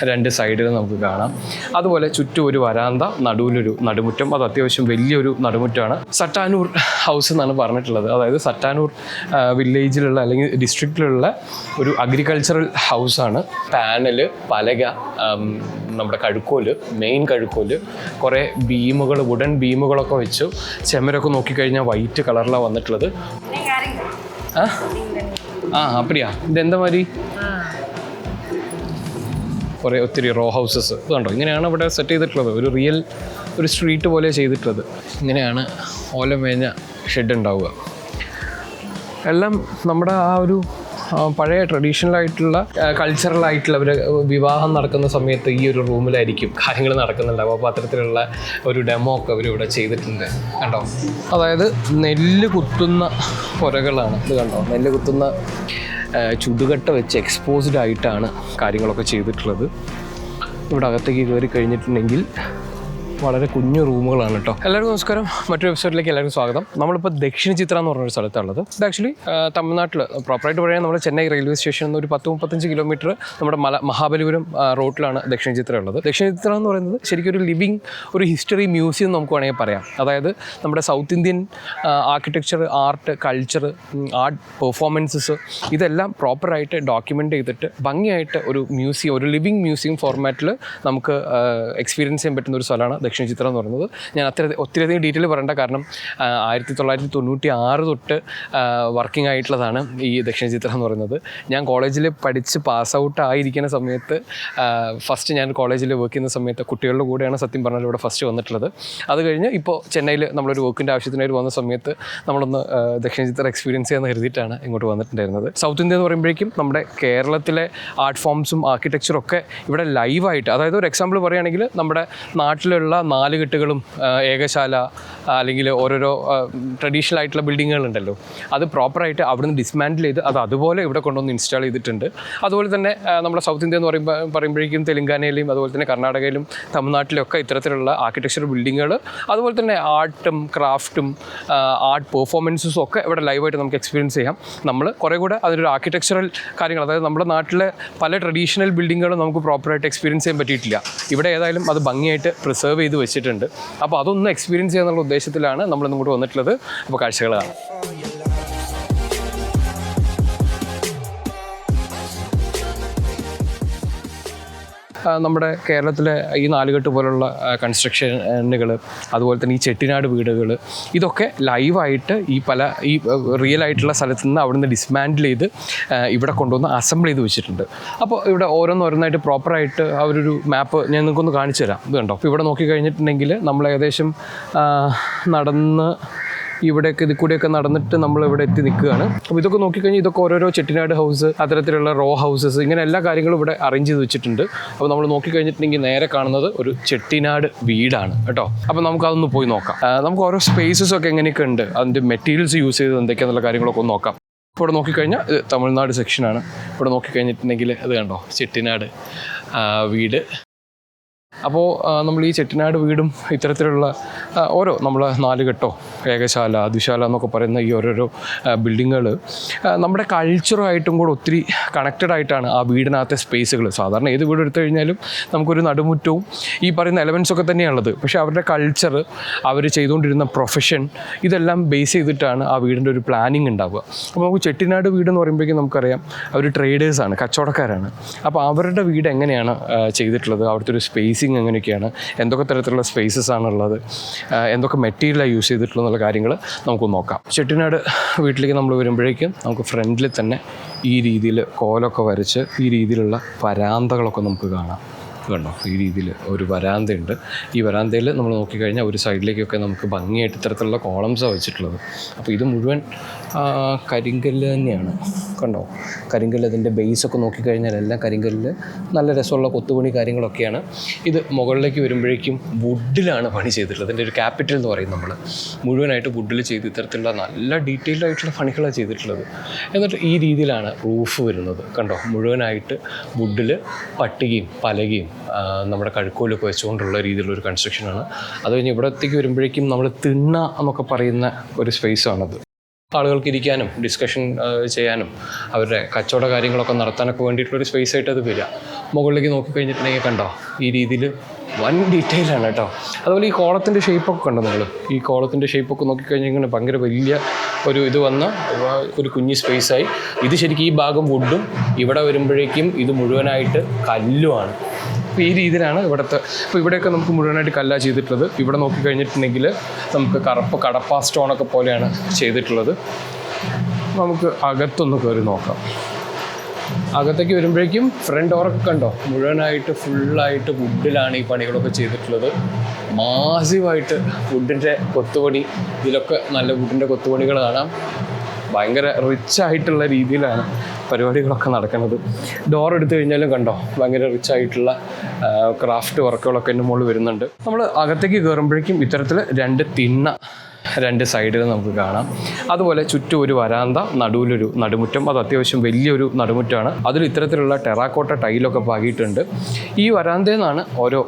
രണ്ട് സൈഡിലും നമുക്ക് കാണാം. അതുപോലെ ചുറ്റും ഒരു വരാന്ത, നടുവിലൊരു നടുമുറ്റം. അത് അത്യാവശ്യം വലിയൊരു നടുമുറ്റമാണ്. സട്ടാനൂർ ഹൗസ് എന്നാണ് പറഞ്ഞിട്ടുള്ളത്. അതായത് സട്ടാനൂർ വില്ലേജിലുള്ള അല്ലെങ്കിൽ ഡിസ്ട്രിക്റ്റിലുള്ള ഒരു അഗ്രികൾച്ചറൽ ഹൗസാണ്. പാനല്, പലക, നമ്മുടെ കഴുക്കോല്, മെയിൻ കഴുക്കോല്, കുറേ ബീമുകൾ, വുഡൻ ബീമുകളൊക്കെ വെച്ചു. ചെമരൊക്കെ നോക്കിക്കഴിഞ്ഞാൽ വൈറ്റ് കളറിലാണ് വന്നിട്ടുള്ളത്. അപ്പടിയാ, ഇതെന്താ മാതിരി കുറേ ഒത്തിരി റോ ഹൗസസ് ഇതുണ്ടോ. ഇങ്ങനെയാണ് ഇവിടെ സെറ്റ് ചെയ്തിട്ടുള്ളത്. ഒരു സ്ട്രീറ്റ് പോലെ ചെയ്തിട്ടുള്ളത്. ഇങ്ങനെയാണ് ഓല മേഞ്ഞ ഷെഡ് ഉണ്ടാവുക. എല്ലാം നമ്മുടെ ആ ഒരു പഴയ ട്രഡീഷണലായിട്ടുള്ള കൾച്ചറലായിട്ടുള്ള ഒരു വിവാഹം നടക്കുന്ന സമയത്ത് ഈ ഒരു റൂമിലായിരിക്കും കാര്യങ്ങൾ നടക്കുന്നുണ്ടാവും. അപ്പോൾ അത്തരത്തിലുള്ള ഒരു ഡെമോ ഒക്കെ അവരിവിടെ ചെയ്തിട്ടുണ്ട്. കണ്ടോ, അതായത് നെല്ല് കുത്തുന്ന പുരകളാണ് ഇത്. കണ്ടോ, നെല്ല് കുത്തുന്ന ചുടുകട്ട വെച്ച് എക്സ്പോസ്ഡ് ആയിട്ടാണ് കാര്യങ്ങളൊക്കെ ചെയ്തിട്ടുള്ളത്. ഇവിടെ അകത്തേക്ക് കയറി കഴിഞ്ഞിട്ടുണ്ടെങ്കിൽ വളരെ കുഞ്ഞു റൂമുകളാണ് കേട്ടോ. എല്ലാവർക്കും നമസ്കാരം. മറ്റൊരു എപ്പിസോഡിലേക്ക് എല്ലാവർക്കും സ്വാഗതം. നമ്മളിപ്പോൾ ദക്ഷിണ ചിത്ര എന്ന് പറഞ്ഞൊരു സ്ഥലത്തുള്ളത്. ഇത് ആക്ച്വലി തമിഴ്നാട്ടിൽ പ്രോപ്പറായിട്ട് പറയാൻ നമ്മൾ ചെന്നൈ റെയിൽവേ സ്റ്റേഷനിൽ നിന്ന് ഒരു 10-35 കിലോമീറ്റർ നമ്മുടെ മഹാബലിപുരം റോഡിലാണ് ദക്ഷിണ ചിത്ര ഉള്ളത്. ദക്ഷിണ ചിത്ര എന്ന് പറയുന്നത് ശരിക്കും ഒരു ഹിസ്റ്ററി മ്യൂസിയം നമുക്ക് വേണമെങ്കിൽ പറയാം. അതായത് നമ്മുടെ south Indian architecture, art, culture, art performances ഇതെല്ലാം പ്രോപ്പറായിട്ട് ഡോക്യുമെൻ്റ് ചെയ്തിട്ട് ഭംഗിയായിട്ട് ഒരു മ്യൂസിയം, ഒരു ലിവിങ് മ്യൂസിയം ഫോർമാറ്റിൽ നമുക്ക് എക്സ്പീരിയൻസ് ചെയ്യാൻ പറ്റുന്ന ഒരു സ്ഥലമാണ് ദക്ഷിണ ചിത്ര എന്ന് പറയുന്നത്. ഞാൻ ഒത്തിരിയധികം ഡീറ്റെയിൽ പറയേണ്ട, കാരണം 1996 തൊട്ട് വർക്കിംഗ് ആയിട്ടുള്ളതാണ് ഈ ദക്ഷിണ ചിത്ര എന്ന് പറയുന്നത്. ഞാൻ കോളേജിൽ പഠിച്ച് പാസ് ഔട്ട് ആയിരിക്കുന്ന സമയത്ത്, ഫസ്റ്റ് ഞാൻ കോളേജിൽ വർക്ക് ചെയ്യുന്ന സമയത്ത് കുട്ടികളുടെ കൂടെയാണ് സത്യം പറഞ്ഞാൽ ഇവിടെ ഫസ്റ്റ് വന്നിട്ടുള്ളത്. അത് കഴിഞ്ഞ് ഇപ്പോൾ ചെന്നൈയിൽ നമ്മളൊരു വർക്കിൻ്റെ ആവശ്യത്തിനായിട്ട് വന്ന സമയത്ത് നമ്മളൊന്ന് ദക്ഷിണ ചിത്ര എക്സ്പീരിയൻസ് ചെയ്യാൻ കരുതിയിട്ടാണ് ഇങ്ങോട്ട് വന്നിട്ടുണ്ടായിരുന്നത്. സൗത്ത് ഇന്ത്യ എന്ന് പറയുമ്പോഴേക്കും നമ്മുടെ കേരളത്തിലെ ആർട്ട് ഫോംസും ആർക്കിടെക്ചറും ഒക്കെ ഇവിടെ ലൈവായിട്ട്, അതായത് ഒരു എക്സാമ്പിൾ പറയുകയാണെങ്കിൽ നമ്മുടെ നാട്ടിലുള്ള 4 കെട്ടുകളും ഏകശാല അല്ലെങ്കിൽ ഓരോരോ ട്രഡീഷണൽ ആയിട്ടുള്ള ബിൽഡിങ്ങുകളുണ്ടല്ലോ, അത് പ്രോപ്പറായിട്ട് അവിടുന്ന് ഡിസ്മാൻഡിൽ ചെയ്ത് അത് അതുപോലെ ഇവിടെ കൊണ്ടുവന്ന് ഇൻസ്റ്റാൾ ചെയ്തിട്ടുണ്ട്. അതുപോലെ തന്നെ നമ്മുടെ സൗത്ത് ഇന്ത്യ എന്ന് പറയുമ്പോഴേക്കും തെലുങ്കാനയിലും അതുപോലെ തന്നെ കർണാടകയിലും തമിഴ്നാട്ടിലൊക്കെ ഇത്തരത്തിലുള്ള ആർക്കിടെക്ചർ ബിൽഡിങ്ങുകൾ, അതുപോലെ തന്നെ ആർട്ടും ക്രാഫ്റ്റും ആർട്ട് പെർഫോമൻസസും ഒക്കെ ഇവിടെ ലൈവായിട്ട് നമുക്ക് എക്സ്പീരിയൻസ് ചെയ്യാം. നമ്മൾ കുറേ കൂടെ അതിനൊരു ആർക്കിടെക്ചറൽ കാര്യങ്ങൾ, അതായത് നമ്മുടെ നാട്ടിലെ പല ട്രഡീഷണൽ ബിൽഡിങ്ങുകളും നമുക്ക് പ്രോപ്പറായിട്ട് എക്സ്പീരിയൻസ് ചെയ്യാൻ പറ്റിയിട്ടില്ല. ഇവിടെ ഏതായാലും അത് ഭംഗിയായിട്ട് പ്രിസർവ് ചെയ്ത് വെച്ചിട്ടുണ്ട്. അപ്പോൾ അതൊന്ന് എക്സ്പീരിയൻസ് ചെയ്യാന്നുള്ള ഉദ്ദേശത്തിലാണ് നമ്മളിന്ന് ഇങ്ങോട്ട് വന്നിട്ടുള്ളത്. അപ്പോൾ കാഴ്ചകളാണ്. നമ്മുടെ കേരളത്തിലെ ഈ 4 കെട്ട് പോലുള്ള കൺസ്ട്രക്ഷനുകൾ, അതുപോലെ തന്നെ ഈ ചെട്ടിനാട് വീടുകൾ, ഇതൊക്കെ ലൈവായിട്ട് ഈ റിയൽ ആയിട്ടുള്ള സ്ഥലത്ത് നിന്ന് അവിടുന്ന് ഡിസ്മാൻഡിൽ ചെയ്ത് ഇവിടെ കൊണ്ടുവന്ന് അസംബിൾ ചെയ്ത് വെച്ചിട്ടുണ്ട്. അപ്പോൾ ഇവിടെ ഓരോന്നായിട്ട് പ്രോപ്പറായിട്ട് അവരൊരു മാപ്പ് ഞാൻ നിങ്ങൾക്കൊന്ന് കാണിച്ചു തരാം. ഇത് കണ്ടോ, അപ്പോൾ ഇവിടെ നോക്കിക്കഴിഞ്ഞിട്ടുണ്ടെങ്കിൽ നമ്മൾ ഏകദേശം നടന്ന് ഇവിടെയൊക്കെ ഇതിൽ കൂടെയൊക്കെ നടന്നിട്ട് നമ്മളിവിടെ എത്തി നിൽക്കുകയാണ്. അപ്പോൾ ഇതൊക്കെ നോക്കിക്കഴിഞ്ഞാൽ ഇതൊക്കെ ഓരോരോ ചെട്ടിനാട് ഹൗസ്, അത്തരത്തിലുള്ള റോ ഹൗസസ്, ഇങ്ങനെ എല്ലാ കാര്യങ്ങളും ഇവിടെ അറേഞ്ച് ചെയ്ത് വെച്ചിട്ടുണ്ട്. അപ്പോൾ നമ്മൾ നോക്കിക്കഴിഞ്ഞിട്ടുണ്ടെങ്കിൽ നേരെ കാണുന്നത് ഒരു ചെട്ടിനാട് വീടാണ് കേട്ടോ. അപ്പോൾ നമുക്കതൊന്ന് പോയി നോക്കാം. നമുക്ക് ഓരോ സ്പേസസ് ഒക്കെ എങ്ങനെയൊക്കെ ഉണ്ട്, അതിൻ്റെ മെറ്റീരിയൽസ് യൂസ് ചെയ്ത് എന്തൊക്കെയാണെന്നുള്ള കാര്യങ്ങളൊക്കെ ഒന്ന് നോക്കാം. ഇവിടെ നോക്കിക്കഴിഞ്ഞാൽ ഇത് തമിഴ്നാട് സെക്ഷനാണ്. ഇവിടെ നോക്കിക്കഴിഞ്ഞിട്ടുണ്ടെങ്കിൽ അത് കണ്ടോ, ചെട്ടിനാട് വീട്. അപ്പോൾ നമ്മൾ ഈ ചെട്ടിനാട് വീടും ഇത്തരത്തിലുള്ള ഓരോ നമ്മൾ 4 കെട്ടോ ഏകശാല, ദ്വിശാല എന്നൊക്കെ പറയുന്ന ഈ ഓരോരോ ബിൽഡിങ്ങുകൾ നമ്മുടെ കൾച്ചറുമായിട്ടും കൂടെ ഒത്തിരി കണക്റ്റഡ് ആയിട്ടാണ് ആ വീടിനകത്തെ സ്പേസുകൾ. സാധാരണ ഏത് വീട് എടുത്തു കഴിഞ്ഞാലും നമുക്കൊരു നടുമുറ്റവും ഈ പറയുന്ന എലമെൻറ്റ്സ് ഒക്കെ തന്നെയാണുള്ളത്. പക്ഷേ അവരുടെ കൾച്ചർ, അവർ ചെയ്തുകൊണ്ടിരുന്ന പ്രൊഫഷൻ, ഇതെല്ലാം ബേസ് ചെയ്തിട്ടാണ് ആ വീടിൻ്റെ ഒരു പ്ലാനിങ് ഉണ്ടാവുക. അപ്പോൾ നമുക്ക് ചെട്ടിനാട് വീടെന്ന് പറയുമ്പോഴേക്കും നമുക്കറിയാം അവർ ട്രേഡേഴ്സാണ്, കച്ചവടക്കാരാണ്. അപ്പോൾ അവരുടെ വീട് എങ്ങനെയാണ് ചെയ്തിട്ടുള്ളത്, അവിടുത്തെ ഒരു സ്പേസിങ് എങ്ങനെയൊക്കെയാണ്, എന്തൊക്കെ തരത്തിലുള്ള സ്പേസസ് ആണുള്ളത്, എന്തൊക്കെ മെറ്റീരിയലാണ് യൂസ് ചെയ്തിട്ടുള്ളത് എന്നുള്ള കാര്യങ്ങൾ നമുക്ക് നോക്കാം. ചെട്ടിനാട് വീട്ടിലേക്ക് നമ്മൾ വരുമ്പോഴേക്കും നമുക്ക് ഫ്രണ്ടിൽ തന്നെ ഈ രീതിയിൽ കോലൊക്കെ വരച്ച് ഈ രീതിയിലുള്ള വരാന്തകളൊക്കെ നമുക്ക് കാണാം. കണ്ടോ, ഈ രീതിയിൽ ഒരു വരാന്തയുണ്ട്. ഈ വരാന്തയിൽ നമ്മൾ നോക്കിക്കഴിഞ്ഞാൽ ഒരു സൈഡിലേക്കൊക്കെ നമുക്ക് ഭംഗിയായിട്ട് ഇത്തരത്തിലുള്ള കോളംസാണ് വെച്ചിട്ടുള്ളത്. അപ്പോൾ ഇത് മുഴുവൻ കരിങ്കല്ല് തന്നെയാണ്. കണ്ടോ, കരിങ്കല്ല്, അതിൻ്റെ ബേസൊക്കെ നോക്കിക്കഴിഞ്ഞാൽ എല്ലാം കരിങ്കല്ല്, നല്ല രസമുള്ള കൊത്തുപണി കാര്യങ്ങളൊക്കെയാണ്. ഇത് മുകളിലേക്ക് വരുമ്പോഴേക്കും വുഡിലാണ് പണി ചെയ്തിട്ടുള്ളത്. അതിൻ്റെ ഒരു ക്യാപിറ്റൽ എന്ന് പറയും നമ്മൾ, മുഴുവനായിട്ട് വുഡിൽ ചെയ്ത് ഇത്തരത്തിലുള്ള നല്ല ഡീറ്റെയിൽഡ് ആയിട്ടുള്ള പണികളാണ് ചെയ്തിട്ടുള്ളത്. എന്നിട്ട് ഈ രീതിയിലാണ് റൂഫ് വരുന്നത്. കണ്ടോ, മുഴുവനായിട്ട് വുഡിൽ പട്ടികയും പലകയും നമ്മുടെ കഴുക്കോലൊക്കെ വെച്ചുകൊണ്ടുള്ള രീതിയിലുള്ളൊരു കൺസ്ട്രക്ഷനാണ്. അത് കഴിഞ്ഞ് ഇവിടത്തേക്ക് വരുമ്പോഴേക്കും നമ്മൾ തിണ്ണ എന്നൊക്കെ പറയുന്ന ഒരു സ്പേസാണത്. ആളുകൾക്ക് ഇരിക്കാനും ഡിസ്കഷൻ ചെയ്യാനും അവരുടെ കച്ചവട കാര്യങ്ങളൊക്കെ നടത്താനൊക്കെ വേണ്ടിയിട്ടുള്ളൊരു സ്പേസ് ആയിട്ട് അത് വരിക. മുകളിലേക്ക് നോക്കിക്കഴിഞ്ഞിട്ടുണ്ടെങ്കിൽ കണ്ടോ ഈ രീതിയിൽ വൻ ഡീറ്റെയിലാണ് കേട്ടോ. അതുപോലെ ഈ കോളത്തിൻ്റെ ഷേപ്പൊക്കെ കണ്ടോ നിങ്ങൾ? ഈ കോളത്തിൻ്റെ ഷേപ്പൊക്കെ നോക്കിക്കഴിഞ്ഞാൽ ഭയങ്കര വലിയ ഒരു ഇത് വന്ന ഒരു കുഞ്ഞ് സ്പേസായി. ഇത് ശരിക്കും ഈ ഭാഗം വുഡും ഇവിടെ വരുമ്പോഴേക്കും ഇത് മുഴുവനായിട്ട് കല്ലുമാണ്. അപ്പോൾ ഈ രീതിയിലാണ് ഇവിടുത്തെ. അപ്പോൾ ഇവിടെയൊക്കെ നമുക്ക് മുഴുവനായിട്ട് കല്ലാണ് ചെയ്തിട്ടുള്ളത്. ഇവിടെ നോക്കിക്കഴിഞ്ഞിട്ടുണ്ടെങ്കിൽ നമുക്ക് കടപ്പ സ്റ്റോണൊക്കെ പോലെയാണ് ചെയ്തിട്ടുള്ളത്. നമുക്ക് അകത്തൊന്ന് കയറി നോക്കാം. അകത്തേക്ക് വരുമ്പോഴേക്കും ഫ്രണ്ട് ഡോറൊക്കെ കണ്ടോ മുഴുവനായിട്ട് ഫുള്ളായിട്ട് വുഡിലാണ് ഈ പണികളൊക്കെ ചെയ്തിട്ടുള്ളത്. മാസീവായിട്ട് വുഡിൻ്റെ കൊത്തുപണി, ഇതിലൊക്കെ നല്ല വുഡിൻ്റെ കൊത്തുപണികൾ കാണാം. ഭയങ്കര റിച്ചായിട്ടുള്ള രീതിയിലാണ് പരിപാടികളൊക്കെ നടക്കുന്നത്. ഡോർ എടുത്തു കഴിഞ്ഞാലും കണ്ടോ ഭയങ്കര റിച്ചായിട്ടുള്ള ക്രാഫ്റ്റ് വർക്കുകളൊക്കെ എൻ്റെ മുകളിൽ വരുന്നുണ്ട്. നമ്മൾ അകത്തേക്ക് കയറുമ്പോഴേക്കും ഇത്തരത്തിൽ രണ്ട് സൈഡിൽ നമുക്ക് കാണാം. അതുപോലെ ചുറ്റും ഒരു വരാന്ത, നടുവിലൊരു നടുമുറ്റം. അത് അത്യാവശ്യം വലിയൊരു നടുമുറ്റമാണ്. അതിൽ ഇത്തരത്തിലുള്ള ടെറാക്കോട്ട ടൈലൊക്കെ പാകിയിട്ടുണ്ട്. ഈ വരാന്തയിൽ നിന്നാണ് ഓരോ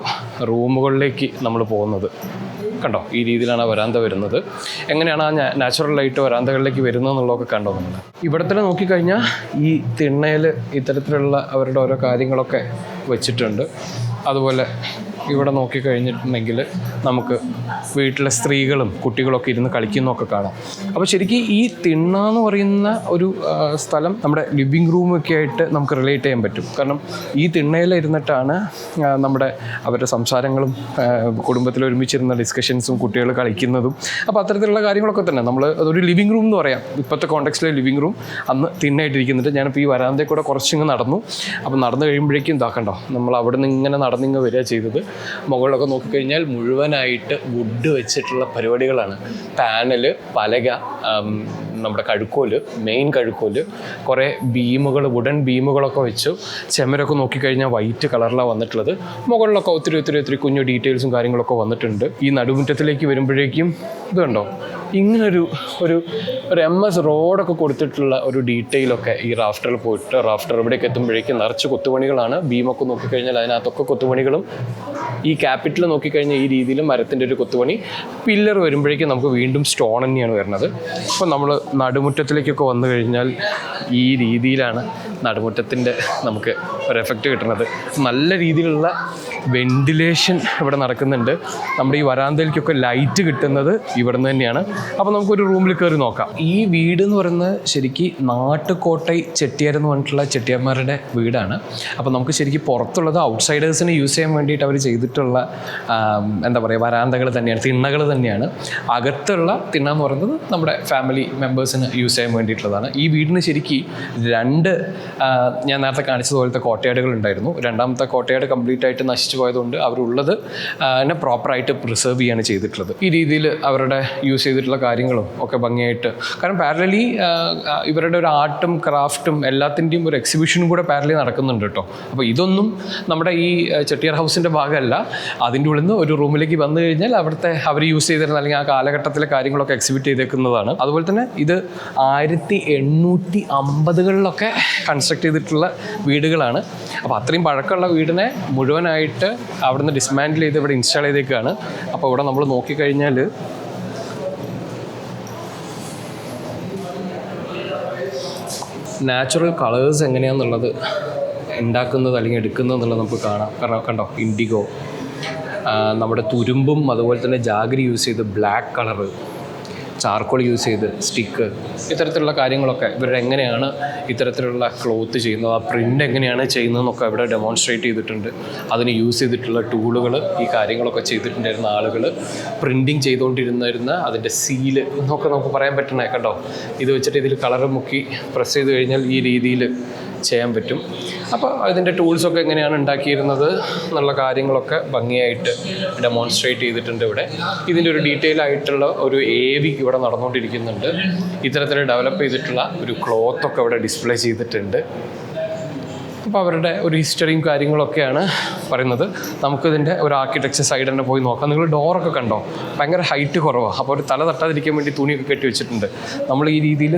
റൂമുകളിലേക്ക് നമ്മൾ പോകുന്നത്. കണ്ടോ ഈ രീതിയിലാണ് വരാന്ത വരുന്നത്. എങ്ങനെയാണ് ആ നാച്ചുറൽ ലൈറ്റ് വരാന്തകളിലേക്ക് വരുന്നത് എന്നുള്ളതൊക്കെ കണ്ടോ നമ്മൾ? ഇവിടെ തന്നെ നോക്കിക്കഴിഞ്ഞാൽ ഈ തിണ്ണയിൽ ഇത്തരത്തിലുള്ള അവരുടെ ഓരോ കാര്യങ്ങളൊക്കെ വെച്ചിട്ടുണ്ട്. അതുപോലെ ഇവിടെ നോക്കിക്കഴിഞ്ഞിട്ടുണ്ടെങ്കിൽ നമുക്ക് വീട്ടിലെ സ്ത്രീകളും കുട്ടികളൊക്കെ ഇരുന്ന് കളിക്കുന്നതൊക്കെ കാണാം. അപ്പോൾ ശരിക്കും ഈ തിണ്ണ എന്ന് പറയുന്ന ഒരു സ്ഥലം നമ്മുടെ ലിവിങ് റൂമൊക്കെ ആയിട്ട് നമുക്ക് റിലേറ്റ് ചെയ്യാൻ പറ്റും. കാരണം ഈ തിണ്ണയിലിരുന്നിട്ടാണ് അവരുടെ സംസാരങ്ങളും കുടുംബത്തിൽ ഒരുമിച്ചിരുന്ന ഡിസ്കഷൻസും കുട്ടികൾ കളിക്കുന്നതും. അപ്പോൾ അത്തരത്തിലുള്ള കാര്യങ്ങളൊക്കെ തന്നെ നമ്മൾ അതൊരു ലിവിങ് റൂം എന്ന് പറയാം. ഇപ്പോഴത്തെ കോണ്ടെക്സ്റ്റിലെ ലിവിങ് റൂം അന്ന് തിണ്ണയായിട്ടിരിക്കുന്നുണ്ട്. ഞാനിപ്പോൾ ഈ വരാന്തയിൽ കൂടെ കുറച്ചിങ്ങ് നടന്നു. അപ്പോൾ നടന്നു കഴിയുമ്പോഴേക്കും ഇതാക്കണ്ടോ നമ്മൾ അവിടെ നിന്ന് ഇങ്ങനെ നടന്നിങ്ങ് വരിക ചെയ്തത്. മുകളിലൊക്കെ നോക്കിക്കഴിഞ്ഞാൽ മുഴുവനായിട്ട് വുഡ് വെച്ചിട്ടുള്ള പരിപാടികളാണ്. പാനൽ, പലക, നമ്മുടെ കഴുക്കോല്, മെയിൻ കഴുക്കോല്, കുറേ ബീമുകൾ, വുഡൻ ബീമുകളൊക്കെ വെച്ചു. ചെമരൊക്കെ നോക്കിക്കഴിഞ്ഞാൽ വൈറ്റ് കളറിലാണ് വന്നിട്ടുള്ളത്. മുകളിലൊക്കെ ഒത്തിരി കുഞ്ഞു ഡീറ്റെയിൽസും കാര്യങ്ങളൊക്കെ വന്നിട്ടുണ്ട്. ഈ നടുമുറ്റത്തിലേക്ക് വരുമ്പോഴേക്കും ഇത് കണ്ടോ ഇങ്ങനൊരു MS റോഡൊക്കെ കൊടുത്തിട്ടുള്ള ഒരു ഡീറ്റെയിലൊക്കെ ഈ റാഫ്റ്ററിൽ പോയിട്ട് റാഫ്റ്റർ ഇവിടേക്ക് എത്തുമ്പോഴേക്കും നിറച്ച് കൊത്തുപണികളാണ്. ബീമൊക്കെ നോക്കിക്കഴിഞ്ഞാൽ അതിനകത്തൊക്കെ കൊത്തുപണികളും. ഈ ക്യാപിറ്റൽ നോക്കിക്കഴിഞ്ഞാൽ ഈ രീതിയിൽ മരത്തിൻ്റെ ഒരു കൊത്തുപണി. പില്ലർ വരുമ്പോഴേക്കും നമുക്ക് വീണ്ടും സ്റ്റോൺ തന്നെയാണ് വരുന്നത്. അപ്പോൾ നമ്മൾ നടുമുറ്റത്തിലേക്കൊക്കെ വന്നു കഴിഞ്ഞാൽ ഈ രീതിയിലാണ് നടുമുറ്റത്തിൻ്റെ നമുക്ക് ഒരു എഫക്റ്റ് കിട്ടുന്നത്. നല്ല രീതിയിലുള്ള വെന്റിലേഷൻ ഇവിടെ നടക്കുന്നുണ്ട്. നമ്മുടെ ഈ വരാന്തയിലേക്കൊക്കെ ലൈറ്റ് കിട്ടുന്നത് ഇവിടെ നിന്ന് തന്നെയാണ്. അപ്പോൾ നമുക്കൊരു റൂമിൽ കയറി നോക്കാം. ഈ വീട് എന്ന് പറയുന്നത് ശരിക്കും നാട്ടുകോട്ടൈ ചെട്ടിയാർ എന്ന് പറഞ്ഞിട്ടുള്ള ചെട്ടിയാന്മാരുടെ വീടാണ്. അപ്പോൾ നമുക്ക് ശരിക്കും പുറത്തുള്ളത് ഔട്ട്സൈഡേഴ്സിന് യൂസ് ചെയ്യാൻ വേണ്ടിയിട്ട് അവർ ചെയ്തിട്ടുള്ള വരാന്തകൾ തന്നെയാണ്, തിണ്ണകൾ തന്നെയാണ്. അകത്തുള്ള തിണ്ണ എന്ന് പറയുന്നത് നമ്മുടെ ഫാമിലി മെമ്പേഴ്സിന് യൂസ് ചെയ്യാൻ വേണ്ടിയിട്ടുള്ളതാണ്. ഈ വീടിന് ശരിക്കും ഞാൻ നേരത്തെ കാണിച്ചതുപോലത്തെ കോട്ടയാടുകൾ ഉണ്ടായിരുന്നു. രണ്ടാമത്തെ കോട്ടയാട് കംപ്ലീറ്റ് ആയിട്ട് നശിച്ചു പോയതുകൊണ്ട് അവരുള്ളത് പ്രോപ്പറായിട്ട് പ്രിസർവ് ചെയ്യാണ് ചെയ്തിട്ടുള്ളത്. ഈ രീതിയിൽ അവരുടെ യൂസ് ചെയ്തിട്ടുള്ള കാര്യങ്ങളും ഒക്കെ ഭംഗിയായിട്ട്, കാരണം പാരലലി ഇവരുടെ ഒരു ആർട്ടും ക്രാഫ്റ്റും എല്ലാത്തിൻ്റെയും ഒരു എക്സിബിഷനും കൂടെ പാരലി നടക്കുന്നുണ്ട് കേട്ടോ. അപ്പോൾ ഇതൊന്നും നമ്മുടെ ഈ ചെട്ടിയാർ ഹൗസിൻ്റെ ഭാഗമല്ല. അതിൻ്റെ ഉള്ളിൽ നിന്ന് ഒരു റൂമിലേക്ക് വന്നു കഴിഞ്ഞാൽ അവിടുത്തെ അവർ യൂസ് ചെയ്തിരുന്ന അല്ലെങ്കിൽ ആ കാലഘട്ടത്തിലെ കാര്യങ്ങളൊക്കെ എക്സിബിറ്റ് ചെയ്തേക്കുന്നതാണ്. അതുപോലെ തന്നെ ഇത് 1850കളിലൊക്കെ കൺസ്ട്രക്ട് ചെയ്തിട്ടുള്ള വീടുകളാണ്. അപ്പോൾ അത്രയും പഴക്കമുള്ള വീടിനെ മുഴുവനായിട്ട് അവിടുന്ന് ഡിസ്മാൻഡിൽ ചെയ്ത് ഇവിടെ ഇൻസ്റ്റാൾ ചെയ്തേക്കാണ്. അപ്പോൾ ഇവിടെ നമ്മൾ നോക്കിക്കഴിഞ്ഞാൽ നാച്ചുറൽ കളേഴ്സ് എങ്ങനെയാണെന്നുള്ളത് ഉണ്ടാക്കുന്നത് അല്ലെങ്കിൽ എടുക്കുന്നത് എന്നുള്ളത് നമുക്ക് കാണാം. കാരണം കണ്ടോ ഇൻഡിഗോ, നമ്മുടെ തുരുമ്പും അതുപോലെ തന്നെ ജാഗരി യൂസ് ചെയ്ത് ബ്ലാക്ക് കളറ്, ചാർക്കോൾ യൂസ് ചെയ്ത് സ്റ്റിക്ക്, ഇത്തരത്തിലുള്ള കാര്യങ്ങളൊക്കെ ഇവരെങ്ങനെയാണ് ഇത്തരത്തിലുള്ള ക്ലോത്ത് ചെയ്യുന്നത്, ആ പ്രിൻ്റ് എങ്ങനെയാണ് ചെയ്യുന്നതെന്നൊക്കെ ഇവിടെ ഡെമോൺസ്ട്രേറ്റ് ചെയ്തിട്ടുണ്ട്. അതിന് യൂസ് ചെയ്തിട്ടുള്ള ടൂളുകൾ, ഈ കാര്യങ്ങളൊക്കെ ചെയ്തിട്ടുണ്ടായിരുന്ന ആളുകൾ, പ്രിൻറ്റിങ് ചെയ്തുകൊണ്ടിരുന്ന അതിൻ്റെ സീല് എന്നൊക്കെ നമുക്ക് പറയാൻ പറ്റണേ. കണ്ടോ ഇത് വെച്ചിട്ട് ഇതിൽ കളറ് മുക്കി പ്രസ് ചെയ്ത് കഴിഞ്ഞാൽ ഈ രീതിയിൽ ചെയ്യാൻ പറ്റും. അപ്പോൾ അതിൻ്റെ ടൂൾസൊക്കെ എങ്ങനെയാണ് ഉണ്ടാക്കിയിരുന്നത് എന്നുള്ള കാര്യങ്ങളൊക്കെ ഭംഗിയായിട്ട് ഡെമോൺസ്ട്രേറ്റ് ചെയ്തിട്ടുണ്ട് ഇവിടെ. ഇതിൻ്റെ ഒരു ഡീറ്റെയിൽ ആയിട്ടുള്ള ഒരു AV ഇവിടെ നടന്നുകൊണ്ടിരിക്കുന്നുണ്ട്. ഇത്തരത്തിൽ ഡെവലപ്പ് ചെയ്തിട്ടുള്ള ഒരു ക്ലോത്തൊക്കെ ഇവിടെ ഡിസ്പ്ലേ ചെയ്തിട്ടുണ്ട്. അപ്പോൾ അവരുടെ ഒരു ഹിസ്റ്ററിയും കാര്യങ്ങളൊക്കെയാണ് പറയുന്നത്. നമുക്കിതിൻ്റെ ഒരു ആർക്കിടെക്ചർ സൈഡ് തന്നെ പോയി നോക്കാം. നിങ്ങൾ ഡോറൊക്കെ കണ്ടോ ഭയങ്കര ഹൈറ്റ് കുറവാണ്. അപ്പോൾ ഒരു തല തട്ടാതിരിക്കാൻ വേണ്ടി തുണിയൊക്കെ കെട്ടി വെച്ചിട്ടുണ്ട്. നമ്മൾ ഈ രീതിയിൽ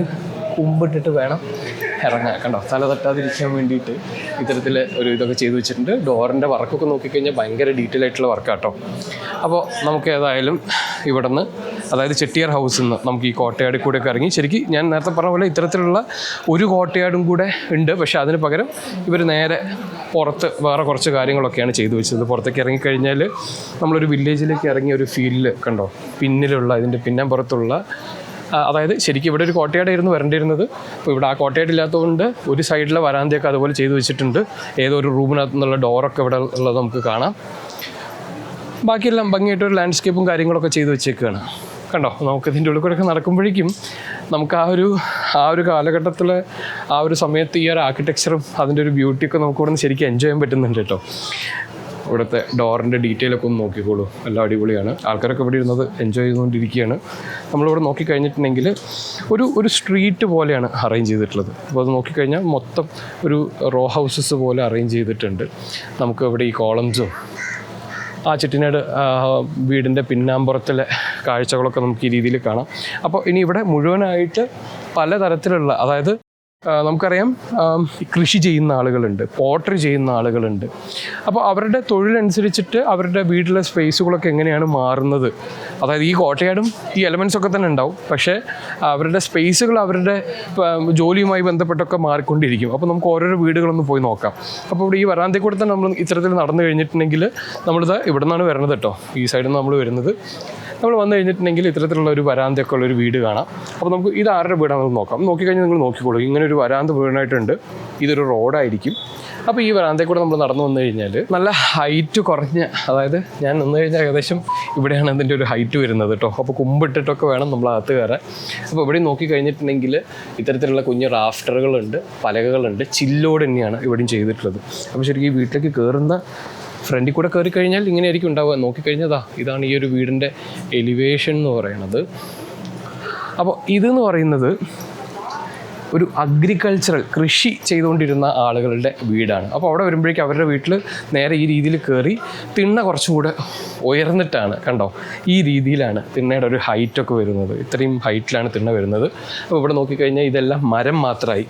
കുമ്പിട്ടിട്ട് വേണം ഇറങ്ങാൻ. കണ്ടോ തല തട്ടാതിരിക്കാൻ വേണ്ടിയിട്ട് ഇത്തരത്തിൽ ഒരു ഇതൊക്കെ ചെയ്ത് വെച്ചിട്ടുണ്ട്. ഡോറിൻ്റെ വർക്കൊക്കെ നോക്കിക്കഴിഞ്ഞാൽ ഭയങ്കര ഡീറ്റെയിൽ ആയിട്ടുള്ള വർക്കാട്ടോ. അപ്പോൾ നമുക്ക് ഏതായാലും ഇവിടെ നിന്ന് അതായത് ചെട്ടിയാർ ഹൗസിൽ നിന്ന് നമുക്ക് ഈ കോട്ടയാടിൽ കൂടെയൊക്കെ ഇറങ്ങി ശരിക്കും ഞാൻ നേരത്തെ പറഞ്ഞ പോലെ ഇത്തരത്തിലുള്ള ഒരു കോട്ടയാടും കൂടെ ഉണ്ട്. പക്ഷേ അതിന് പകരം ഇവർ നേരെ പുറത്ത് വേറെ കുറച്ച് കാര്യങ്ങളൊക്കെയാണ് ചെയ്തു വെച്ചത്. പുറത്തേക്ക് ഇറങ്ങിക്കഴിഞ്ഞാൽ നമ്മളൊരു വില്ലേജിലേക്ക് ഇറങ്ങിയ ഒരു ഫീലിൽ കണ്ടോ, പിന്നിലുള്ള ഇതിൻ്റെ പിന്നാമ്പുറത്തുള്ള അതായത് ശരിക്കും ഇവിടെ ഒരു കോട്ടയാടായിരുന്നു വരേണ്ടിയിരുന്നത്. അപ്പോൾ ഇവിടെ ആ കോട്ടയാടില്ലാത്തതുകൊണ്ട് ഒരു സൈഡിലെ വരാന്തയൊക്കെ അതുപോലെ ചെയ്തു വെച്ചിട്ടുണ്ട്. ഏതോ ഒരു റൂമിനകത്തു നിന്നുള്ള ഡോറൊക്കെ ഇവിടെ ഉള്ളത് നമുക്ക് കാണാം. ബാക്കിയെല്ലാം ഭംഗിയായിട്ടൊരു ലാൻഡ്സ്കേപ്പും കാര്യങ്ങളൊക്കെ ചെയ്തു വെച്ചേക്കുകയാണ്. കണ്ടോ, നമുക്ക് ഇതിൻ്റെ ഉള്ളിൽ കൂടെയൊക്കെ നടക്കുമ്പോഴേക്കും നമുക്ക് ആ ഒരു കാലഘട്ടത്തിൽ ആ ഒരു സമയത്ത് ഈ ഒരു ആർക്കിടെക്ചറും അതിൻ്റെ ഒരു ബ്യൂട്ടിയൊക്കെ നമുക്ക് ഇവിടെ നിന്ന് ശരിക്കും എൻജോയ് ചെയ്യാൻ പറ്റുന്നുണ്ട് കേട്ടോ. ഇവിടുത്തെ ഡോറിൻ്റെ ഡീറ്റെയിലൊക്കെ ഒന്ന് നോക്കിക്കോളൂ, എല്ലാം അടിപൊളിയാണ്. ആൾക്കാരൊക്കെ ഇവിടെ ഇരുന്നത് എൻജോയ് ചെയ്തുകൊണ്ടിരിക്കുകയാണ്. നമ്മളിവിടെ നോക്കിക്കഴിഞ്ഞിട്ടുണ്ടെങ്കിൽ ഒരു സ്ട്രീറ്റ് പോലെയാണ് അറേഞ്ച് ചെയ്തിട്ടുള്ളത്. അപ്പോൾ അത് നോക്കിക്കഴിഞ്ഞാൽ മൊത്തം ഒരു റോ ഹൗസസ് പോലെ അറേഞ്ച് ചെയ്തിട്ടുണ്ട്. നമുക്ക് ഇവിടെ ഈ കോളംസും ആ ചെട്ടിനാട് വീടിൻ്റെ പിന്നാമ്പുറത്തിലെ കാഴ്ചകളൊക്കെ നമുക്ക് ഈ രീതിയിൽ കാണാം. അപ്പോൾ ഇനി ഇവിടെ മുഴുവനായിട്ട് പലതരത്തിലുള്ള, അതായത് നമുക്കറിയാം കൃഷി ചെയ്യുന്ന ആളുകളുണ്ട്, പോട്ടറി ചെയ്യുന്ന ആളുകളുണ്ട്. അപ്പോൾ അവരുടെ തൊഴിലനുസരിച്ചിട്ട് അവരുടെ വീട്ടിലെ സ്പേസുകളൊക്കെ എങ്ങനെയാണ് മാറുന്നത്, അതായത് ഈ കോട്ടയാടും ഈ എലമെൻറ്റ്സ് ഒക്കെ തന്നെ ഉണ്ടാവും, പക്ഷേ അവരുടെ സ്പേസുകൾ അവരുടെ ജോലിയുമായി ബന്ധപ്പെട്ടൊക്കെ മാറിക്കൊണ്ടിരിക്കും. അപ്പോൾ നമുക്ക് ഓരോരോ വീടുകളൊന്ന് പോയി നോക്കാം. അപ്പോൾ ഇവിടെ ഈ വരാന്തയിൽ കൂടെ തന്നെ നമ്മൾ ഇത്തരത്തിൽ നടന്നു കഴിഞ്ഞിട്ടുണ്ടെങ്കിൽ നമ്മളിത് ഇവിടെ നിന്നാണ് വരുന്നത് കേട്ടോ, ഈ സൈഡിൽ നിന്ന് നമ്മൾ വരുന്നത്. നമ്മൾ വന്നു കഴിഞ്ഞിട്ടുണ്ടെങ്കിൽ ഇത്തരത്തിലുള്ള ഒരു വരാന്തയൊക്കെ ഉള്ളൊരു വീട് കാണാം. അപ്പോൾ നമുക്ക് ഇത് ആരുടെ വീടാണെന്ന് നോക്കാം. നോക്കിക്കഴിഞ്ഞാൽ നിങ്ങൾ നോക്കിക്കോളൂ, ഇങ്ങനെ ഒരു വരാന്ത വീടായിട്ടുണ്ട്. ഇതൊരു റോഡായിരിക്കും. അപ്പോൾ ഈ വരാന്തയിൽ കൂടെ നമ്മൾ നടന്നു വന്നു കഴിഞ്ഞാൽ നല്ല ഹൈറ്റ് കുറഞ്ഞ, അതായത് ഞാൻ വന്നു കഴിഞ്ഞാൽ ഏകദേശം ഇവിടെയാണ് അതിൻ്റെ ഒരു ഹൈറ്റ് വരുന്നത് കേട്ടോ. അപ്പോൾ കുമ്പിട്ടിട്ടൊക്കെ വേണം നമ്മൾ അകത്ത് കയറാൻ. അപ്പോൾ ഇവിടെ നോക്കിക്കഴിഞ്ഞിട്ടുണ്ടെങ്കിൽ ഇത്തരത്തിലുള്ള കുഞ്ഞ് റാഫ്റ്ററുകളുണ്ട്, പലകകളുണ്ട്, ചില്ലോട് തന്നെയാണ് ഇവിടെയും ചെയ്തിട്ടുള്ളത്. അപ്പോൾ ശരിക്കും ഈ വീട്ടിലേക്ക് കയറുന്ന ഫ്രണ്ടിൽ കൂടെ കയറി കഴിഞ്ഞാൽ ഇങ്ങനെയായിരിക്കും ഉണ്ടാവുക. നോക്കിക്കഴിഞ്ഞതാ ഇതാണ് ഈ ഒരു വീടിൻ്റെ എലിവേഷൻ എന്ന് പറയുന്നത്. അപ്പോൾ ഇതെന്ന് പറയുന്നത് ഒരു അഗ്രികൾച്ചറൽ കൃഷി ചെയ്തുകൊണ്ടിരുന്ന ആളുകളുടെ വീടാണ്. അപ്പോൾ അവിടെ വരുമ്പോഴേക്കും അവരുടെ വീട്ടിൽ നേരെ ഈ രീതിയിൽ കയറി തിണ്ണ കുറച്ചും കൂടെ ഉയർന്നിട്ടാണ്, കണ്ടോ, ഈ രീതിയിലാണ് തിണ്ണയുടെ ഒരു ഹൈറ്റൊക്കെ വരുന്നത്. ഇത്രയും ഹൈറ്റിലാണ് തിണ്ണ വരുന്നത്. അപ്പോൾ ഇവിടെ നോക്കിക്കഴിഞ്ഞാൽ ഇതെല്ലാം മരം മാത്രമായി.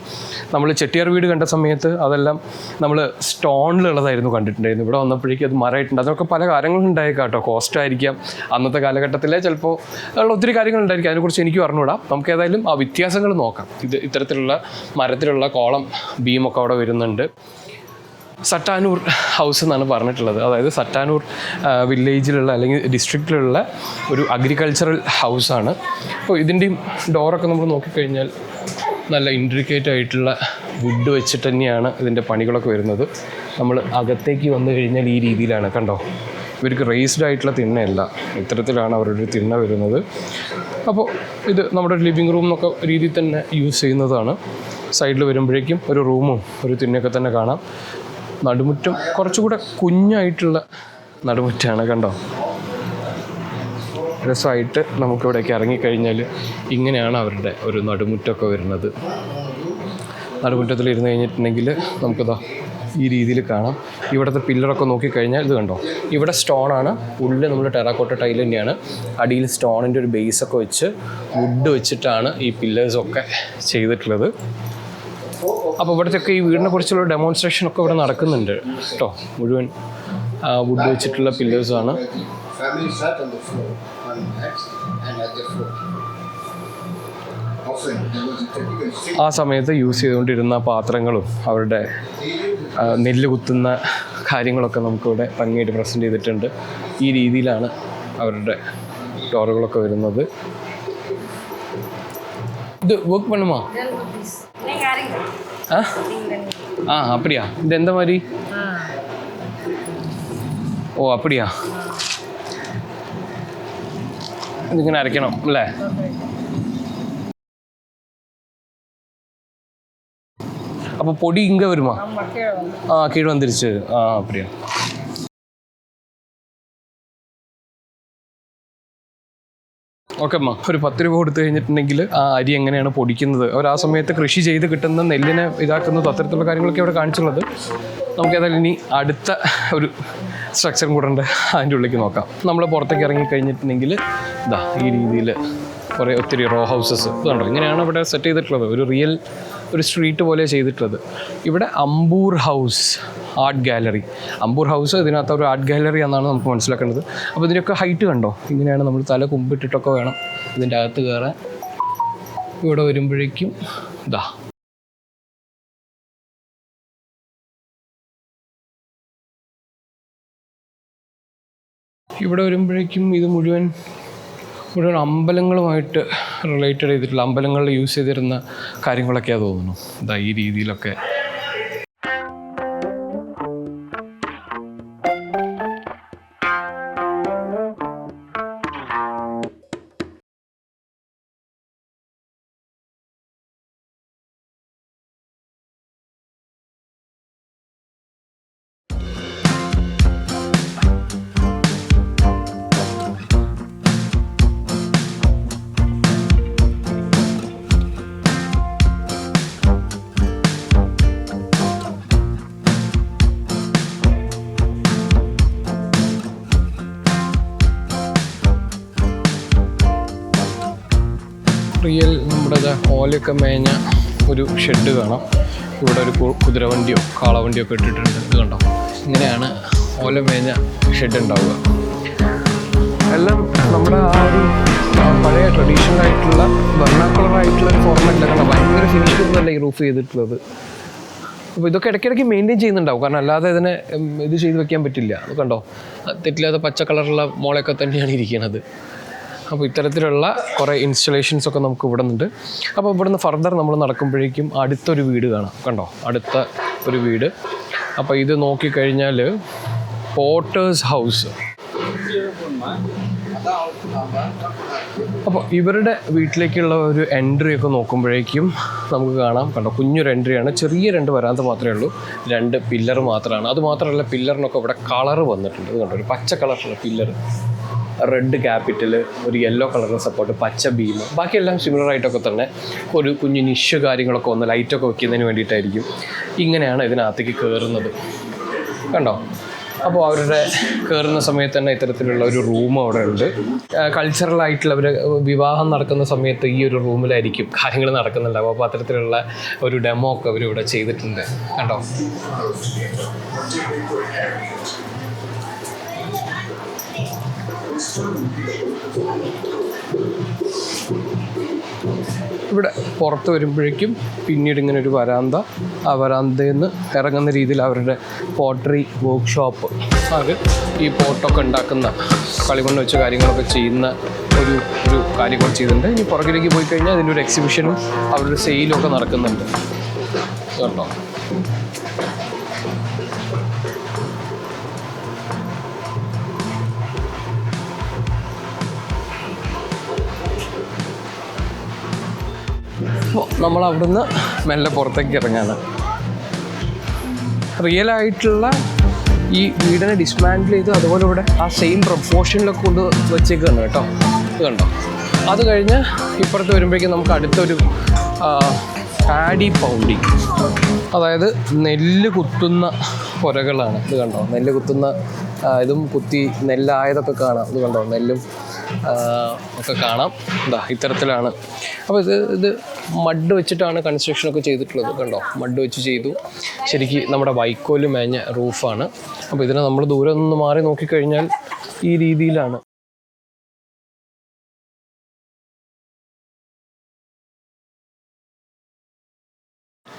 നമ്മൾ ചെട്ടിയാർ വീട് കണ്ട സമയത്ത് അതെല്ലാം നമ്മൾ സ്റ്റോണിലുള്ളതായിരുന്നു കണ്ടിട്ടുണ്ടായിരുന്നു. ഇവിടെ വന്നപ്പോഴേക്കും അത് മരമായിട്ടുണ്ട്. അതൊക്കെ പല കാര്യങ്ങളും ഉണ്ടായേക്കാം കേട്ടോ. കോസ്റ്റ് ആയിരിക്കാം, അന്നത്തെ കാലഘട്ടത്തിലെ ചിലപ്പോൾ ഉള്ള ഒത്തിരി കാര്യങ്ങളുണ്ടായിരിക്കും. അതിനെക്കുറിച്ച് എനിക്കും അറിഞ്ഞുകൂടാ. നമുക്ക് ഏതായാലും ആ വ്യത്യാസങ്ങൾ നോക്കാം. ഇത്തരത്തിലുള്ള മരത്തിലുള്ള കോളം ബീമൊക്കെ അവിടെ വരുന്നുണ്ട്. സട്ടാനൂർ ഹൗസ് എന്നാണ് പറഞ്ഞിട്ടുള്ളത്. അതായത് സട്ടാനൂർ വില്ലേജിലുള്ള അല്ലെങ്കിൽ ഡിസ്ട്രിക്റ്റിലുള്ള ഒരു അഗ്രികൾച്ചറൽ ഹൗസാണ്. അപ്പോൾ ഇതിൻ്റെയും ഡോറൊക്കെ നമ്മൾ നോക്കിക്കഴിഞ്ഞാൽ നല്ല ഇൻട്രിക്കേറ്റ് ആയിട്ടുള്ള വുഡ് വെച്ചിട്ട് തന്നെയാണ് ഇതിൻ്റെ പണികളൊക്കെ വരുന്നത്. നമ്മൾ അകത്തേക്ക് വന്നു കഴിഞ്ഞാൽ ഈ രീതിയിലാണ്, കണ്ടോ, ഇവർക്ക് റേസ്ഡ് ആയിട്ടുള്ള തിണ്ണയല്ല, ഇത്തരത്തിലാണ് അവരുടെ തിണ്ണ വരുന്നത്. അപ്പോൾ ഇത് നമ്മുടെ ലിവിങ് റൂം എന്നൊക്കെ രീതിയിൽ തന്നെ യൂസ് ചെയ്യുന്നതാണ്. സൈഡിൽ വരുമ്പോഴേക്കും ഒരു റൂമും ഒരു തിണ്ണയൊക്കെ തന്നെ കാണാം. നടുമുറ്റം കുറച്ചുകൂടെ കുഞ്ഞായിട്ടുള്ള നടുമുറ്റാണ്, കണ്ടോ. രസമായിട്ട് നമുക്കിവിടേക്ക് ഇറങ്ങിക്കഴിഞ്ഞാൽ ഇങ്ങനെയാണ് അവരുടെ ഒരു നടുമുറ്റമൊക്കെ വരുന്നത്. നടുമുറ്റത്തിൽ ഇരുന്ന് കഴിഞ്ഞിട്ടുണ്ടെങ്കിൽ നമുക്കിതാ ഈ രീതിയിൽ കാണാം. ഇവിടുത്തെ പില്ലറൊക്കെ നോക്കിക്കഴിഞ്ഞാൽ ഇത് കണ്ടോ, ഇവിടെ സ്റ്റോണാണ്, ഉള്ളിൽ നമ്മൾ ടെറാക്കോട്ട ടൈൽ തന്നെയാണ്. അടിയിൽ സ്റ്റോണിൻ്റെ ഒരു ബേസൊക്കെ വെച്ച് വുഡ് വെച്ചിട്ടാണ് ഈ പില്ലേഴ്സൊക്കെ ചെയ്തിട്ടുള്ളത്. അപ്പോൾ ഇവിടത്തെയൊക്കെ ഈ വീടിനെ കുറിച്ചുള്ള ഡെമോൺസ്ട്രേഷനൊക്കെ ഇവിടെ നടക്കുന്നുണ്ട് കേട്ടോ. മുഴുവൻ വുഡ് വെച്ചിട്ടുള്ള പില്ലേഴ്സാണ്. ആ സമയത്ത് യൂസ് ചെയ്തുകൊണ്ടിരുന്ന പാത്രങ്ങളും അവരുടെ നെല്ല് കുത്തുന്ന കാര്യങ്ങളൊക്കെ നമുക്കിവിടെ ഭംഗിയായിട്ട് പ്രസൻറ്റ് ചെയ്തിട്ടുണ്ട്. ഈ രീതിയിലാണ് അവരുടെ ഡോറുകളൊക്കെ വരുന്നത്. ഇത് വർക്ക് പണുമാ? அப்படியா? இது எந்த மாதிரி? ഓ அப்படியா? ഇതിങ്ങനെ അരയ്ക്കണം അല്ലേ? അപ്പോൾ പൊടി ഇങ്ങ വരുമാ? കീഴ് വന്നിരിച്ച്. அப்படியா? ഓക്കെ അമ്മ, ഒരു 10 രൂപ കൊടുത്തു കഴിഞ്ഞിട്ടുണ്ടെങ്കിൽ ആ അരി എങ്ങനെയാണ് പൊടിക്കുന്നത്, അവർ ആ സമയത്ത് കൃഷി ചെയ്ത് കിട്ടുന്ന നെല്ലിനെ ഇതാക്കുന്നത്, അത്തരത്തിലുള്ള കാര്യങ്ങളൊക്കെ ഇവിടെ കാണിച്ചുള്ളത്. നമുക്ക് ഏതായാലും ഇനി അടുത്ത ഒരു സ്ട്രക്ചറും കൂടെ ഉണ്ട്, അതിൻ്റെ ഉള്ളിലേക്ക് നോക്കാം. നമ്മൾ പുറത്തേക്ക് ഇറങ്ങി കഴിഞ്ഞിട്ടുണ്ടെങ്കിൽ ഇതാ ഈ രീതിയിൽ ഒത്തിരി റോ ഹൗസസ് ഇതുണ്ടോ, ഇങ്ങനെയാണ് ഇവിടെ സെറ്റ് ചെയ്തിട്ടുള്ളത്. ഒരു സ്ട്രീറ്റ് പോലെ ചെയ്തിട്ടുള്ളത്. ഇവിടെ Ambur house art gallery. Ambur house ഇതിനകത്ത് ഒരു ആർട്ട് ഗാലറി എന്നാണ് നമുക്ക് മനസ്സിലാക്കേണ്ടത്. അപ്പോൾ ഇതിൻ്റെയൊക്കെ ഹൈറ്റ് കണ്ടോ, ഇങ്ങനെയാണ് നമ്മൾ തല കുമ്പിട്ടിട്ടൊക്കെ വേണം ഇതിൻ്റെ അകത്ത് കയറാൻ. ഇവിടെ വരുമ്പോഴേക്കും ഇതാ ഇത് മുഴുവൻ അമ്പലങ്ങളുമായിട്ട് റിലേറ്റഡ് ചെയ്തിട്ടുള്ള, അമ്പലങ്ങളിൽ യൂസ് ചെയ്തിരുന്ന കാര്യങ്ങളൊക്കെയാണ് തോന്നുന്നു. ഇതാ ഈ രീതിയിലൊക്കെ. റിയൽ നമ്മുടെ ഓലയൊക്കെ മേഞ്ഞ ഒരു ഷെഡ് കാണാം. ഇവിടെ ഒരു കുതിരവണ്ടിയോ കാളവണ്ടിയോ ഒക്കെ ഇട്ടിട്ടുണ്ട്. ഇത് കണ്ടോ, ഇങ്ങനെയാണ് ഓല മേഞ്ഞ ഷെഡ് ഉണ്ടാവുക. എല്ലാം നമ്മുടെ ആ ഒരു പഴയ ട്രഡീഷണൽ ആയിട്ടുള്ള വെർണാക്കുലറായിട്ടുള്ള ഒരു ഫോർമാറ്റിലൊക്കെ കണ്ടോ, ഭയങ്കര ഫിനിഷിംഗ് ഈ റൂഫ് ചെയ്തിട്ടുള്ളത്. അപ്പോൾ ഇതൊക്കെ ഇടയ്ക്കിടയ്ക്ക് മെയിൻറ്റെയിൻ ചെയ്യുന്നുണ്ടാവും, കാരണം അല്ലാതെ ഇതിനെ ഇത് ചെയ്ത് വെക്കാൻ പറ്റില്ല. അത് കണ്ടോ, തെറ്റില്ലാതെ പച്ച കളറുള്ള മോളൊക്കെ തന്നെയാണ് ഇരിക്കുന്നത്. അപ്പോൾ ഇത്തരത്തിലുള്ള കുറേ ഇൻസ്റ്റലേഷൻസ് ഒക്കെ നമുക്ക് ഇവിടെ നിന്നുണ്ട്. അപ്പോൾ ഇവിടുന്ന് ഫർദർ നമ്മൾ നടക്കുമ്പോഴേക്കും അടുത്തൊരു വീട് കാണാം. കണ്ടോ, അടുത്ത ഒരു വീട്. അപ്പോൾ ഇത് നോക്കിക്കഴിഞ്ഞാൽ പോട്ടേഴ്സ് ഹൗസ്. അപ്പോൾ ഇവരുടെ വീട്ടിലേക്കുള്ള ഒരു എൻട്രി ഒക്കെ നോക്കുമ്പോഴേക്കും നമുക്ക് കാണാം. കണ്ടോ, കുഞ്ഞൊരു എൻട്രിയാണ്. ചെറിയ 2 വരാന്ത മാത്രമേ ഉള്ളൂ, 2 പില്ലർ മാത്രമാണ്. അതുമാത്രമല്ല, പില്ലറിനൊക്കെ ഇവിടെ കളറ് വന്നിട്ടുണ്ട്. ഇത് കണ്ടോ, ഒരു പച്ച കളറുള്ള പില്ലർ, റെഡ് ക്യാപിറ്റൽ, ഒരു യെല്ലോ കളറിന് സപ്പോർട്ട്, പച്ച ബീം, ബാക്കിയെല്ലാം സിമിലർ ആയിട്ടൊക്കെ തന്നെ ഒരു കുഞ്ഞു നിഷ് കാര്യങ്ങളൊക്കെ ഒന്ന് ലൈറ്റൊക്കെ വെക്കുന്നതിന് വേണ്ടിയിട്ടായിരിക്കും. ഇങ്ങനെയാണ് ഇതിനകത്തേക്ക് കയറുന്നത്. കണ്ടോ, അപ്പോൾ അവരുടെ കയറുന്ന സമയത്ത് തന്നെ ഇത്തരത്തിലുള്ള ഒരു റൂം അവിടെ ഉണ്ട്. കൾച്ചറലായിട്ടുള്ള അവർ വിവാഹം നടക്കുന്ന സമയത്ത് ഈ ഒരു റൂമിലായിരിക്കും കാര്യങ്ങൾ നടക്കുന്നുണ്ടാവും. അപ്പോൾ അത്തരത്തിലുള്ള ഒരു ഡെമോ ഒക്കെ അവരിവിടെ ചെയ്തിട്ടുണ്ട്. കണ്ടോ, ഇവിടെ പുറത്ത് വരുമ്പോഴേക്കും പിന്നീട് ഇങ്ങനെ ഒരു വരാന്ത, ആ വരാന്തയിൽ നിന്ന് ഇറങ്ങുന്ന രീതിയിൽ അവരുടെ പോട്ടറി വർക്ക്ഷോപ്പ്, അത് ഈ പോട്ടൊക്കെ ഉണ്ടാക്കുന്ന കളിമണ്ണ് വെച്ച് കാര്യങ്ങളൊക്കെ ചെയ്യുന്ന ഒരു കാര്യങ്ങൾ ചെയ്തിട്ടുണ്ട്. ഇനി പുറകിലേക്ക് പോയി കഴിഞ്ഞാൽ അതിൻ്റെ ഒരു എക്സിബിഷനും അവരുടെ സെയിലും ഒക്കെ നടക്കുന്നുണ്ട് കേട്ടോ. നമ്മൾ അവിടുന്ന് മെല്ലെ പുറത്തേക്ക് ഇറങ്ങാണ്. റിയലായിട്ടുള്ള ഈ വീടിനെ ഡിസ്മാൻഡിൽ ചെയ്ത് അതുപോലെ ഇവിടെ ആ സെയിം പ്രൊപ്പോർഷനിലൊക്കെ കൊണ്ട് വെച്ചേക്കാണ് കേട്ടോ. ഇത് കണ്ടോ. അത് കഴിഞ്ഞ് ഇപ്പുറത്ത് വരുമ്പോഴേക്കും നമുക്ക് അടുത്തൊരു പാഡി പൗണ്ടിങ്, അതായത് നെല്ല് കുത്തുന്ന പുരകളാണ്. ഇത് കണ്ടോ, നെല്ല് കുത്തുന്ന ഇതും കുത്തി നെല്ലായതൊക്കെ കാണാം. ഇത് കണ്ടോ, നെല്ലും ഒക്കെ കാണാം. എന്താ ഇത്തരത്തിലാണ്. അപ്പോൾ ഇത് മഡ് വെച്ചിട്ടാണ് കൺസ്ട്രക്ഷനൊക്കെ ചെയ്തിട്ടുള്ളത്. കണ്ടോ, മഡ് വെച്ച് ചെയ്തു. ശരിക്കും നമ്മുടെ വൈക്കോല് മേഞ്ഞ റൂഫാണ്. അപ്പോൾ ഇതിനെ നമ്മൾ ദൂരെ നിന്ന് മാറി നോക്കിക്കഴിഞ്ഞാൽ ഈ രീതിയിലാണ്.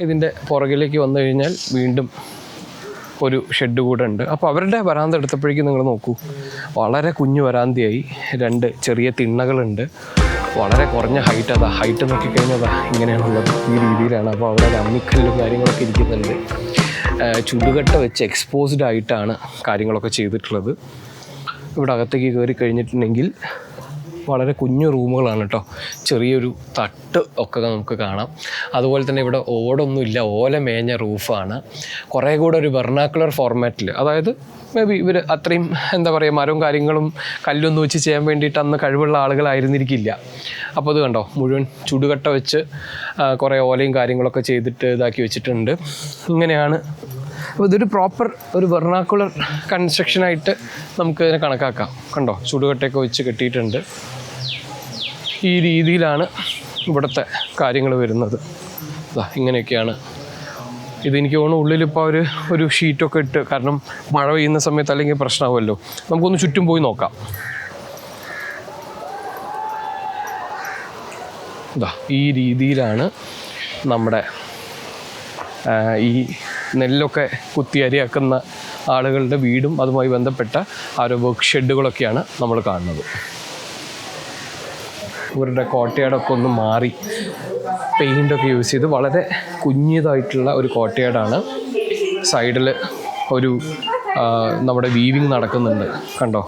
ഇതിൻ്റെ പുറകിലേക്ക് വന്നു കഴിഞ്ഞാൽ വീണ്ടും ഒരു ഷെഡ് കൂടെ ഉണ്ട്. അപ്പോൾ അവരുടെ വരാന്ത എടുത്തപ്പോഴേക്കും നിങ്ങൾ നോക്കൂ, വളരെ കുഞ്ഞു വരാന്തയായി. 2 ചെറിയ തിണ്ണകളുണ്ട്. വളരെ കുറഞ്ഞ ഹൈറ്റ്. അതാ ഹൈറ്റ് നോക്കിക്കഴിഞ്ഞാൽ ഇങ്ങനെയാണുള്ളത്, ഈ രീതിയിലാണ്. അപ്പോൾ അവിടെ അമ്മിക്കല്ലും കാര്യങ്ങളൊക്കെ ഇരിക്കുന്നുണ്ട്. ചുടുകട്ട വെച്ച് എക്സ്പോസ്ഡ് ആയിട്ടാണ് കാര്യങ്ങളൊക്കെ ചെയ്തിട്ടുള്ളത്. ഇവിടെ അകത്തേക്ക് കയറി കഴിഞ്ഞിട്ടുണ്ടെങ്കിൽ വളരെ കുഞ്ഞു റൂമുകളാണ് കേട്ടോ. ചെറിയൊരു തട്ട് ഒക്കെ നമുക്ക് കാണാം. അതുപോലെ തന്നെ ഇവിടെ ഓടൊന്നുമില്ല, ഓല മേഞ്ഞ റൂഫാണ്. കുറേ കൂടെ ഒരു വെർണാക്കുലർ ഫോർമാറ്റിൽ, അതായത് മേ ബി ഇവർ അത്രയും എന്താ പറയുക, മരവും കാര്യങ്ങളും കല്ലൊന്നും വെച്ച് ചെയ്യാൻ വേണ്ടിയിട്ട് അന്ന് കഴിവുള്ള ആളുകളായിരുന്നിരിക്കില്ല. അപ്പോൾ ഇത് കണ്ടോ, മുഴുവൻ ചുടുകട്ട വെച്ച് കുറേ ഓലയും കാര്യങ്ങളൊക്കെ ചെയ്തിട്ട് ഇതാക്കി വെച്ചിട്ടുണ്ട്. ഇങ്ങനെയാണ്. അപ്പോൾ ഇതൊരു പ്രോപ്പർ ഒരു വെർണാക്കുലർ കൺസ്ട്രക്ഷനായിട്ട് നമുക്ക് ഇതിനെ കണക്കാക്കാം. കണ്ടോ, ചുടുകട്ടയൊക്കെ വെച്ച് കെട്ടിയിട്ടുണ്ട്. ഈ രീതിയിലാണ് ഇവിടുത്തെ കാര്യങ്ങൾ വരുന്നത്. ഇങ്ങനെയൊക്കെയാണ് ഇതെനിക്ക് തോന്നുന്നു ഉള്ളിലിപ്പോൾ ഒരു ഷീറ്റൊക്കെ ഇട്ട്, കാരണം മഴ പെയ്യുന്ന സമയത്ത് അല്ലെങ്കിൽ പ്രശ്നമാകുമല്ലോ. നമുക്കൊന്ന് ചുറ്റും പോയി നോക്കാം. ഇതാ ഈ രീതിയിലാണ് നമ്മുടെ ഈ നെല്ലൊക്കെ കുത്തി അരിയാക്കുന്ന ആളുകളുടെ വീടും അതുമായി ബന്ധപ്പെട്ട ഒരു വർക്ക് ഷെഡുകളൊക്കെയാണ് നമ്മൾ കാണുന്നത്. ഇവരുടെ കോട്ടയാടൊക്കെ ഒന്ന് മാറി പെയിൻ്റൊക്കെ യൂസ് ചെയ്ത് വളരെ കുഞ്ഞിതായിട്ടുള്ള ഒരു കോട്ടയാടാണ്. സൈഡിൽ ഒരു നമ്മുടെ വീവിങ് നടക്കുന്നുണ്ട്, കണ്ടോ,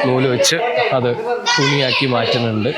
നൂല് വെച്ച് അത് തുണിയാക്കി മാറ്റുന്നുണ്ട്.